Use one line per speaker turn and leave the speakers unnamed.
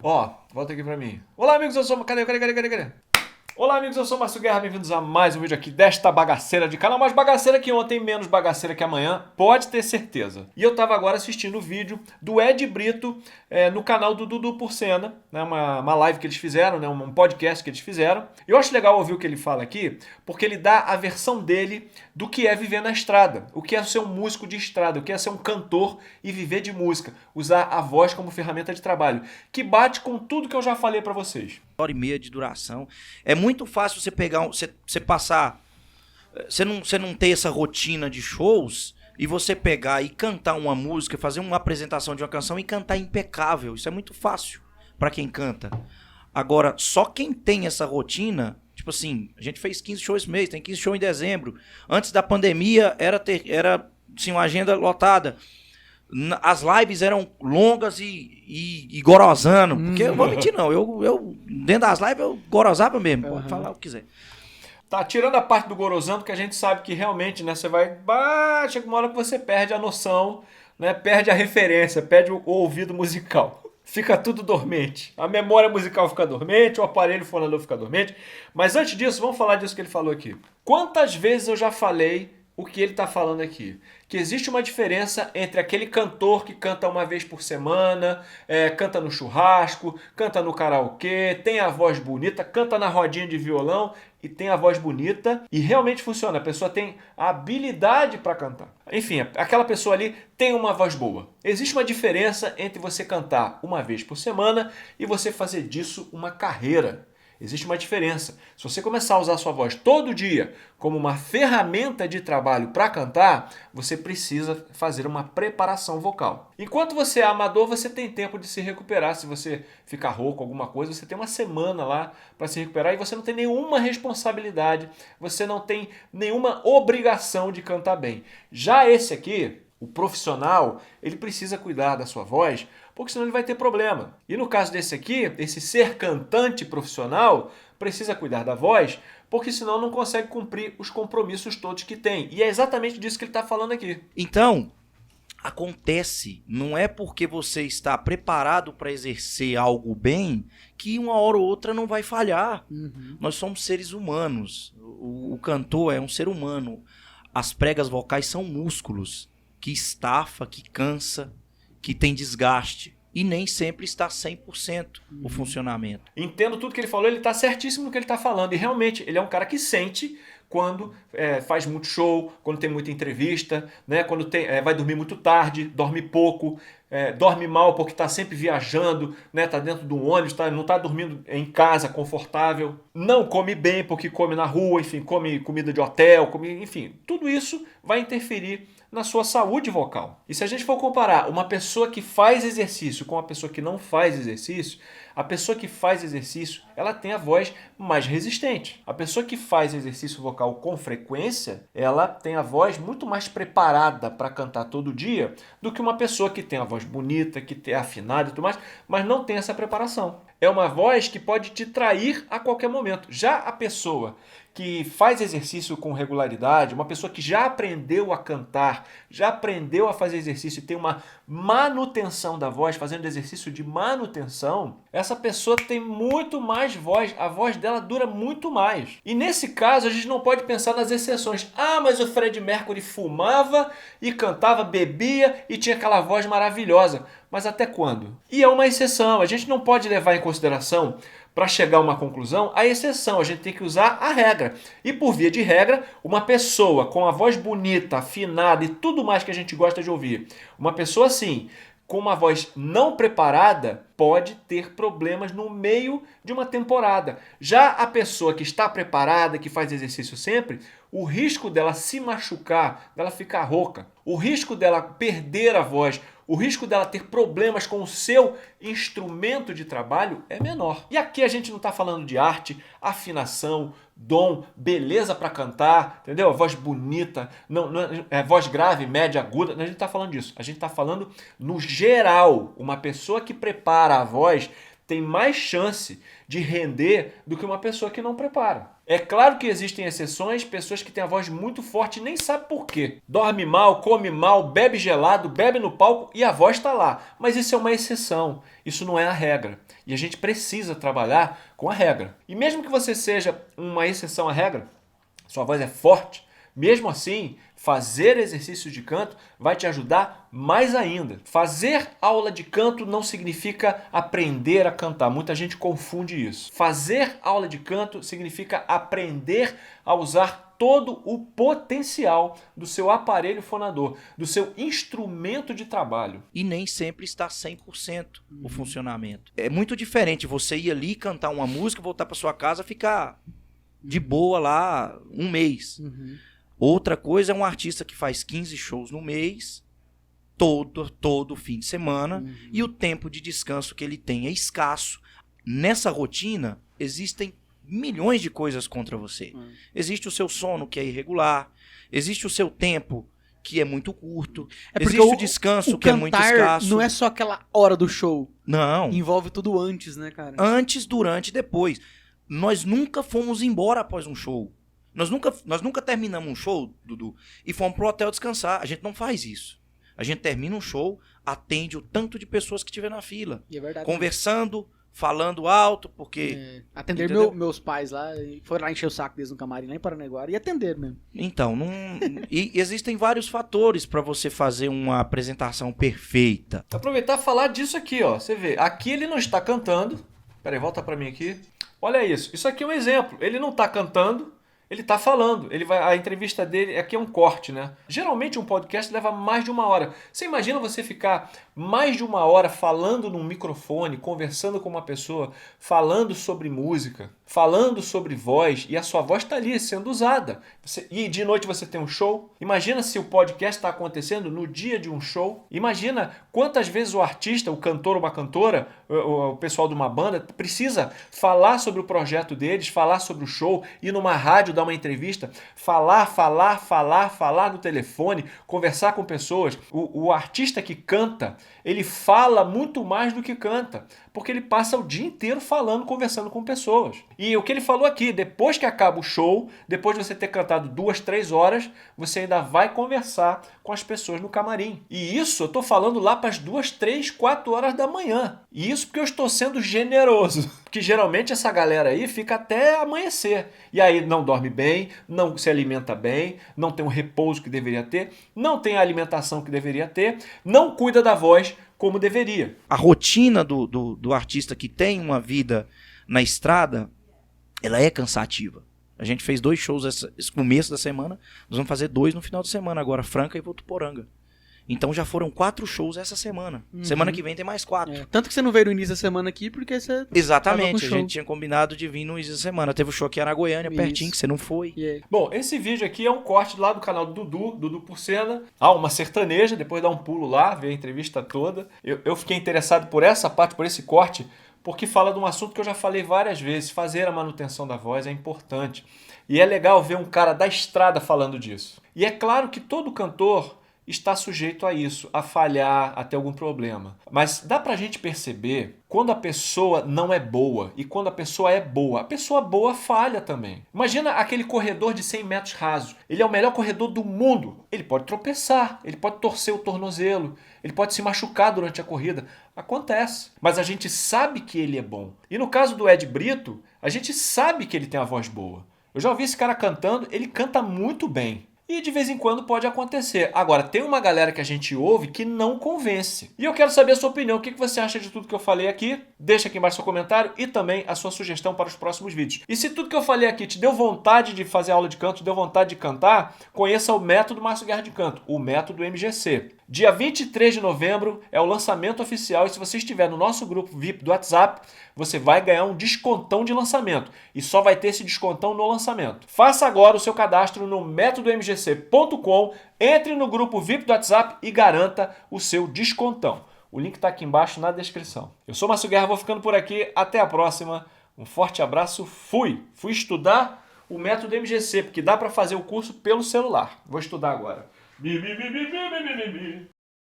Ó, volta aqui pra mim. Olá, amigos, eu sou... Cadê? Olá, amigos, eu sou o Márcio Guerra, bem-vindos a mais um vídeo aqui desta bagaceira de canal. Mais bagaceira que ontem, menos bagaceira que amanhã, pode ter certeza. E eu tava agora assistindo o vídeo do Ed Brito no canal do Dudu Porcena, né, uma live que eles fizeram, né, um podcast que eles fizeram. E eu acho legal ouvir o que ele fala aqui, porque ele dá a versão dele do que é viver na estrada, o que é ser um músico de estrada, o que é ser um cantor e viver de música, usar a voz como ferramenta de trabalho, que bate com tudo que eu já falei pra vocês.
Hora e meia de duração. É muito fácil você pegar, você passar, você não ter essa rotina de shows e você pegar e cantar uma música, fazer uma apresentação de uma canção e cantar impecável. Isso é muito fácil pra quem canta. Agora, só quem tem essa rotina, tipo assim, a gente fez 15 shows esse mês, tem 15 shows em dezembro. Antes da pandemia era assim, uma agenda lotada. As lives eram longas e gorosando. Porque eu vou mentir, não. Eu dentro das lives, eu gorosava mesmo. Pode falar o que quiser.
Tá, tirando a parte do gorosando, que a gente sabe que realmente, né, você vai... chega uma hora que você perde a noção, né, perde a referência, perde o ouvido musical. Fica tudo dormente. A memória musical fica dormente, o aparelho fonador fica dormente. Mas antes disso, vamos falar disso que ele falou aqui. Quantas vezes eu já falei o que ele está falando aqui? Que existe uma diferença entre aquele cantor que canta uma vez por semana, canta no churrasco, canta no karaokê, tem a voz bonita, canta na rodinha de violão e tem a voz bonita e realmente funciona. A pessoa tem a habilidade para cantar. Enfim, aquela pessoa ali tem uma voz boa. Existe uma diferença entre você cantar uma vez por semana e você fazer disso uma carreira. Existe uma diferença. Se você começar a usar a sua voz todo dia como uma ferramenta de trabalho para cantar, você precisa fazer uma preparação vocal. Enquanto você é amador, você tem tempo de se recuperar. Se você ficar rouco, alguma coisa, você tem uma semana lá para se recuperar e você não tem nenhuma responsabilidade, você não tem nenhuma obrigação de cantar bem. Já esse aqui, o profissional, ele precisa cuidar da sua voz, porque senão ele vai ter problema. E no caso desse aqui, esse ser cantante profissional precisa cuidar da voz, porque senão não consegue cumprir os compromissos todos que tem. E é exatamente disso que ele está falando aqui.
Então, acontece, não é porque você está preparado para exercer algo bem que uma hora ou outra não vai falhar. Nós somos seres humanos. O cantor é um ser humano. As pregas vocais são músculos que estafa, que cansa, que tem desgaste. E nem sempre está 100% o funcionamento.
Entendo tudo que ele falou, ele está certíssimo no que ele está falando. E realmente, ele é um cara que sente quando faz muito show, quando tem muita entrevista, né? Quando vai dormir muito tarde, dorme pouco, dorme mal porque está sempre viajando, né? Tá dentro de um ônibus, não está dormindo em casa confortável, não come bem porque come na rua, enfim, come comida de hotel, enfim, tudo isso vai interferir na sua saúde vocal. E se a gente for comparar uma pessoa que faz exercício com uma pessoa que não faz exercício, a pessoa que faz exercício, ela tem a voz mais resistente. A pessoa que faz exercício vocal com frequência, ela tem a voz muito mais preparada para cantar todo dia do que uma pessoa que tem a voz bonita, que é afinada e tudo mais, mas não tem essa preparação. É uma voz que pode te trair a qualquer momento. Já a pessoa que faz exercício com regularidade, uma pessoa que já aprendeu a cantar, já aprendeu a fazer exercício e tem uma manutenção da voz, fazendo exercício de manutenção, essa pessoa tem muito mais voz, a voz dela dura muito mais. E nesse caso a gente não pode pensar nas exceções. Ah, mas o Freddie Mercury fumava e cantava, bebia e tinha aquela voz maravilhosa. Mas até quando? E é uma exceção, a gente não pode levar em consideração, para chegar a uma conclusão, a exceção, a gente tem que usar a regra. E por via de regra, uma pessoa com a voz bonita, afinada e tudo mais que a gente gosta de ouvir, uma pessoa assim, com uma voz não preparada, pode ter problemas no meio de uma temporada. Já a pessoa que está preparada, que faz exercício sempre, o risco dela se machucar, dela ficar rouca, o risco dela perder a voz, o risco dela ter problemas com o seu instrumento de trabalho é menor. E aqui a gente não está falando de arte, afinação, dom, beleza para cantar, entendeu? Voz bonita, voz grave, média, aguda, a gente não está falando disso. A gente está falando no geral, uma pessoa que prepara a voz tem mais chance de render do que uma pessoa que não prepara. É claro que existem exceções, pessoas que têm a voz muito forte e nem sabem por quê. Dorme mal, come mal, bebe gelado, bebe no palco e a voz está lá. Mas isso é uma exceção, isso não é a regra. E a gente precisa trabalhar com a regra. E mesmo que você seja uma exceção à regra, sua voz é forte, mesmo assim, fazer exercícios de canto vai te ajudar mais ainda. Fazer aula de canto não significa aprender a cantar. Muita gente confunde isso. Fazer aula de canto significa aprender a usar todo o potencial do seu aparelho fonador, do seu instrumento de trabalho.
E nem sempre está 100% o funcionamento. É muito diferente você ir ali cantar uma música, voltar para sua casa, ficar de boa lá um mês. Outra coisa é um artista que faz 15 shows no mês, todo fim de semana, e o tempo de descanso que ele tem é escasso. Nessa rotina, existem milhões de coisas contra você. Existe o seu sono, que é irregular, existe o seu tempo, que é muito curto, existe o descanso, que é muito escasso.
Não é só aquela hora do show.
Não.
Envolve tudo antes, né, cara?
Antes, durante e depois. Nós nunca fomos embora após um show. Nós nunca terminamos um show, Dudu, e fomos pro hotel descansar. A gente não faz isso. A gente termina um show, atende o tanto de pessoas que tiver na fila.
E é verdade.
Conversando, falando alto, porque...
Atender meus pais lá, foram lá encher o saco deles no camarim, lá em Paranaguara, e atender mesmo.
Então, e existem vários fatores para você fazer uma apresentação perfeita.
Aproveitar e falar disso aqui, ó. Você vê, aqui ele não está cantando. Peraí, volta para mim aqui. Olha isso. Isso aqui é um exemplo. Ele não está cantando. Ele está falando, a entrevista dele, aqui é um corte, né? Geralmente um podcast leva mais de 1 hora. Você imagina você ficar mais de 1 hora falando num microfone, conversando com uma pessoa, falando sobre música, falando sobre voz, e a sua voz está ali sendo usada. E de noite você tem um show. Imagina se o podcast está acontecendo no dia de um show. Imagina quantas vezes o artista, o cantor ou uma cantora, o pessoal de uma banda, precisa falar sobre o projeto deles, falar sobre o show, ir numa rádio, dar uma entrevista, falar no telefone, conversar com pessoas. O artista que canta, ele fala muito mais do que canta, porque ele passa o dia inteiro falando, conversando com pessoas. E o que ele falou aqui, depois que acaba o show, depois de você ter cantado 2, 3 horas, você ainda vai conversar com as pessoas no camarim. E isso eu estou falando lá para as 2, 3, 4 horas da manhã. E isso porque eu estou sendo generoso. Porque geralmente essa galera aí fica até amanhecer. E aí não dorme bem, não se alimenta bem, não tem o repouso que deveria ter, não tem a alimentação que deveria ter, não cuida da voz como deveria.
A rotina do artista que tem uma vida na estrada, ela é cansativa. A gente fez 2 shows esse começo da semana, nós vamos fazer 2 no final de semana agora, Franca e Votuporanga. Então já foram 4 shows essa semana. Semana que vem tem mais 4.
Tanto que você não veio no início da semana aqui, porque você...
Exatamente, a gente tinha combinado de vir no início da semana. Teve o show aqui na Goiânia, pertinho, que você não foi.
Bom, esse vídeo aqui é um corte lá do canal do Dudu Porcena. Uma sertaneja, depois dá um pulo lá, ver a entrevista toda. Eu fiquei interessado por essa parte, por esse corte, porque fala de um assunto que eu já falei várias vezes. Fazer a manutenção da voz é importante. E é legal ver um cara da estrada falando disso. E é claro que todo cantor está sujeito a isso, a falhar, a ter algum problema. Mas dá pra gente perceber quando a pessoa não é boa e quando a pessoa é boa. A pessoa boa falha também. Imagina aquele corredor de 100 metros rasos. Ele é o melhor corredor do mundo. Ele pode tropeçar, ele pode torcer o tornozelo, ele pode se machucar durante a corrida. Acontece. Mas a gente sabe que ele é bom. E no caso do Ed Brito, a gente sabe que ele tem a voz boa. Eu já ouvi esse cara cantando, ele canta muito bem. E de vez em quando pode acontecer. Agora, tem uma galera que a gente ouve que não convence. E eu quero saber a sua opinião. O que você acha de tudo que eu falei aqui? Deixa aqui embaixo seu comentário e também a sua sugestão para os próximos vídeos. E se tudo que eu falei aqui te deu vontade de fazer aula de canto, te deu vontade de cantar, conheça o método Márcio Guerra de Canto, o método MGC. Dia 23 de novembro é o lançamento oficial e se você estiver no nosso grupo VIP do WhatsApp, você vai ganhar um descontão de lançamento e só vai ter esse descontão no lançamento. Faça agora o seu cadastro no métodomgc.com, entre no grupo VIP do WhatsApp e garanta o seu descontão. O link está aqui embaixo na descrição. Eu sou Márcio Guerra, vou ficando por aqui. Até a próxima. Um forte abraço. Fui estudar o método MGC, porque dá para fazer o curso pelo celular. Vou estudar agora.